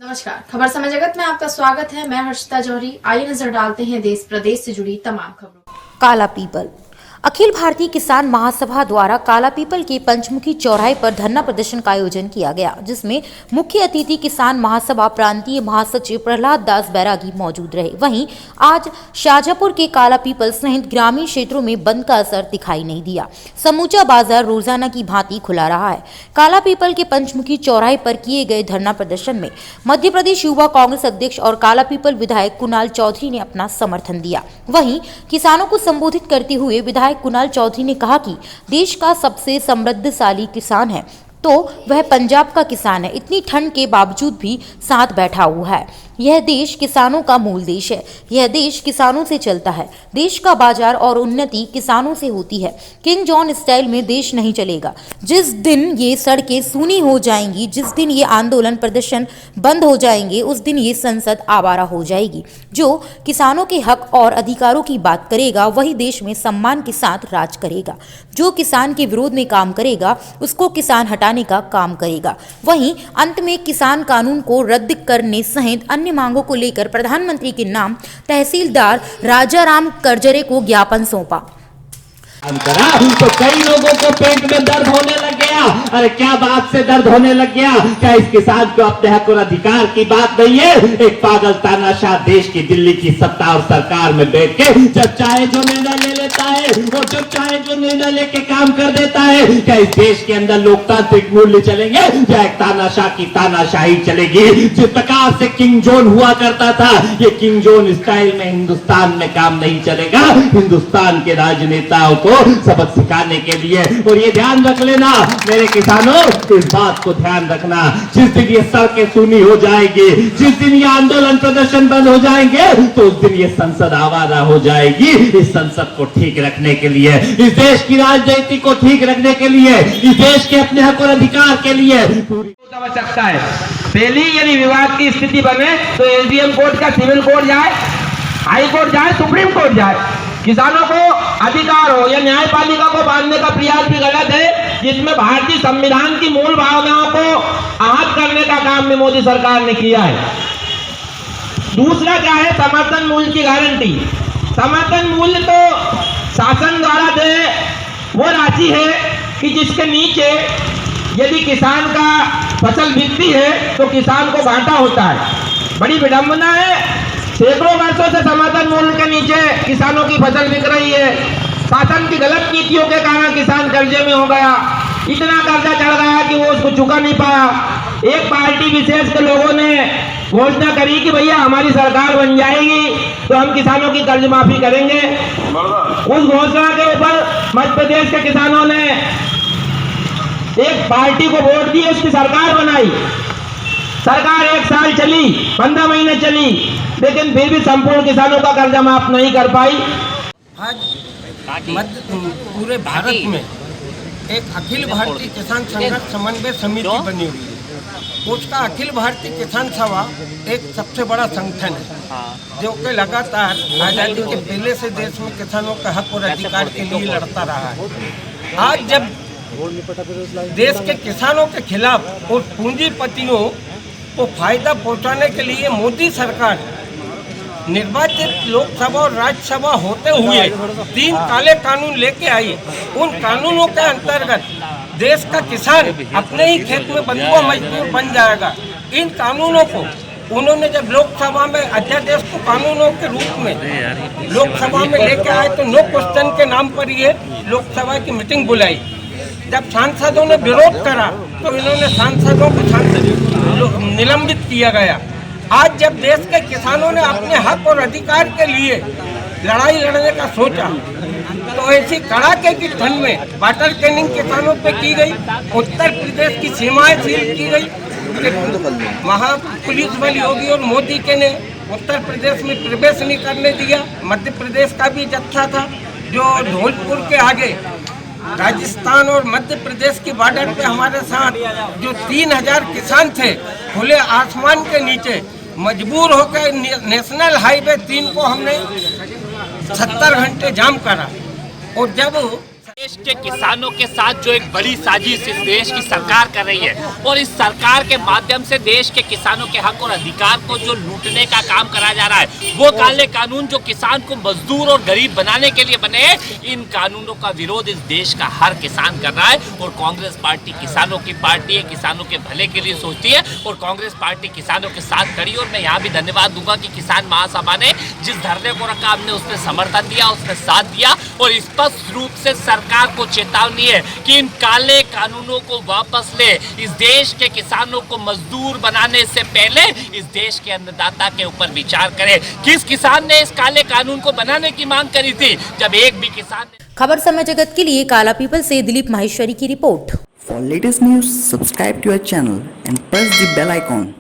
नमस्कार, खबर समय जगत में आपका स्वागत है। मैं हर्षिता जौहरी। आइए नजर डालते हैं देश प्रदेश से जुड़ी तमाम खबरों। काला पीपल। अखिल भारतीय किसान महासभा द्वारा काला पीपल के पंचमुखी चौराहे पर धरना प्रदर्शन का आयोजन किया गया, जिसमें मुख्य अतिथि किसान महासभा प्रांतीय महासचिव प्रहलाद दास बैरागी मौजूद रहे। वहीं आज शाजापुर के काला पीपल सहित ग्रामीण क्षेत्रों में बंद का असर दिखाई नहीं दिया। समूचा बाजार रोजाना की भांति खुला रहा है। काला पीपल के पंचमुखी चौराहे पर किए गए धरना प्रदर्शन में मध्य प्रदेश युवा कांग्रेस अध्यक्ष और काला पीपल विधायक कुणाल चौधरी ने अपना समर्थन दिया। वहीं किसानों को संबोधित करते हुए विधायक कुणाल चौधरी ने कहा कि देश का सबसे समृद्धशाली किसान है तो वह पंजाब का किसान है। इतनी ठंड के बावजूद भी साथ बैठा हुआ है। यह देश किसानों का मूल देश है। यह देश किसानों से चलता है। देश का बाजार और उन्नति किसानों से होती है। किंग जॉन स्टाइल में देश नहीं चलेगा। जिस दिन ये सड़कें सूनी हो जाएंगी, जिस दिन ये आंदोलन प्रदर्शन बंद हो जाएंगे, उस दिन ये संसद आवारा हो जाएगी। जो किसानों के हक और अधिकारों की बात करेगा वही देश में सम्मान के साथ राज करेगा। जो किसान के विरोध में काम करेगा उसको किसान हटाने का काम करेगा। वहीं अंत में किसान कानून को रद्द करने सहित अन्य मांगों को लेकर प्रधानमंत्री के नाम तहसीलदार राजाराम करजरे को ज्ञापन सौंपा। तो कई लोगों को पेट में दर्द होने लग गया। अरे क्या बात से दर्द होने लग गया? क्या इस किसान को अपने हक और अधिकार की बात नहीं है? एक पागल तानाशाह देश की दिल्ली की सत्ता और सरकार में बैठ के जब चाहे जो निर्णय ले लेता है और जब चाहे जो निर्णय लेके काम कर देता है। क्या इस देश के अंदर लोकतांत्रिक मूल्य चलेंगे या एक तानाशाह की तानाशाही चलेगी? जिस प्रकार से किंग जॉन हुआ करता था, ये किंग जॉन स्टाइल में हिंदुस्तान में काम नहीं चलेगा। हिंदुस्तान के राजनेताओं को सबक सिखाने के लिए। और ये ध्यान रख लेना मेरे किसानों, इस बात को ध्यान रखना, जिस दिन ये सड़कें सूनी हो जाएगी, जिस दिन ये आंदोलन प्रदर्शन बंद हो जाएंगे, तो उस दिन ये संसद आवारा हो जाएगी। इस संसद को ठीक रखने के लिए, इस देश की राजनीति को ठीक रखने के लिए, इस देश के अपने हक और अधिकार के लिए पूरी आवश्यकता है। पहली यदि विवाद की स्थिति बने तो एसडीएम कोर्ट का सिविल कोर्ट जाए, हाई कोर्ट जाए, सुप्रीम कोर्ट जाए। किसानों को अधिकार हो या न्यायपालिका को बांधने का प्रयास भी गलत है, जिसमें भारतीय संविधान की मूल भावनाओं को आहत करने का काम भी मोदी सरकार ने किया है। दूसरा क्या है? समर्थन मूल्य की गारंटी। समर्थन मूल्य तो शासन द्वारा दे वो राशि है कि जिसके नीचे यदि किसान का फसल बिकती है तो किसान को घाटा होता है। बड़ी विडंबना है, सैकड़ों वर्षों से समर्थन मूल्य के नीचे किसानों की फसल बिक रही है। शासन की गलत नीतियों के कारण किसान कर्जे में हो गया। इतना कर्जा चढ़ गया कि वो उसको चुका नहीं पाया। एक पार्टी विशेष के लोगों ने घोषणा करी कि भैया हमारी सरकार बन जाएगी तो हम किसानों की कर्ज माफी करेंगे। उस घोषणा के ऊपर मध्य प्रदेश के किसानों ने एक पार्टी को वोट दिए, उसकी सरकार बनाई। सरकार 1 साल चली, 15 महीने चली, लेकिन फिर भी संपूर्ण किसानों का कर्जा माफ नहीं कर पाई। आज पूरे भारत में एक अखिल भारतीय किसान संघर्ष समन्वय समिति बनी हुई है। उसका अखिल भारतीय किसान सभा एक सबसे बड़ा संगठन है जो कि लगातार आज़ादी के पहले से देश में किसानों के हक और अधिकार के लिए लड़ता रहा है। आज जब देश के किसानों के खिलाफ और पूंजीपतियों को फायदा पहुंचाने के लिए मोदी सरकार निर्वाचित लोकसभा और राज्यसभा होते हुए 3 काले कानून लेके आई। उन कानूनों के अंतर्गत देश का किसान अपने ही खेत में बंधुआ मजदूर बन जाएगा। इन कानूनों को उन्होंने जब लोकसभा में अध्यादेश को कानूनों के रूप में लोकसभा में लेके आए तो नो क्वेश्चन के नाम पर ये लोकसभा की मीटिंग बुलाई। जब सांसदों ने विरोध करा तो इन्होंने सांसदों को निलंबित किया गया। आज जब देश के किसानों ने अपने हक और अधिकार के लिए लड़ाई लड़ने का सोचा तो ऐसी कड़ाके की ठंड में वाटर कैनिंग किसानों पे की गई। उत्तर प्रदेश की सीमाएं सील की गई। वहाँ पुलिस बल योगी और मोदी के ने उत्तर प्रदेश में प्रवेश नहीं करने दिया। मध्य प्रदेश का भी जत्था था जो धौलपुर के आगे राजस्थान और मध्य प्रदेश की बॉर्डर पे हमारे साथ जो 3000 किसान थे खुले आसमान के नीचे मजबूर होकर नेशनल हाईवे 3 को हमने 70 घंटे जाम करा। और जब देश के किसानों के साथ जो एक बड़ी साजिश इस देश की सरकार कर रही है और इस सरकार के माध्यम से देश के किसानों के हक और अधिकार को जो लूटने का काम करा जा रहा है, वो काले कानून जो किसान को मजदूर और गरीब बनाने के लिए बने, इन कानूनों का विरोध इस देश का हर किसान कर रहा है। और कांग्रेस पार्टी किसानों की पार्टी है, किसानों के भले के लिए सोचती है और कांग्रेस पार्टी किसानों के साथ खड़ी। और मैं यहाँ भी धन्यवाद दूंगा कि किसान महासभा ने जिस धरने को रखा, हमने उसने समर्थन दिया, उसने साथ दिया और स्पष्ट रूप से सरकार को चेतावनी है कि इन काले कानूनों को वापस ले। इस देश के किसानों को मजदूर बनाने से पहले इस देश के अन्नदाता के ऊपर विचार करें। किस किसान ने इस काले कानून को बनाने की मांग करी थी, जब एक भी किसान ने। खबर समय जगत के लिए काला पीपल से दिलीप माहेश्वरी की report. For latest news, subscribe to our channel and press the bell icon.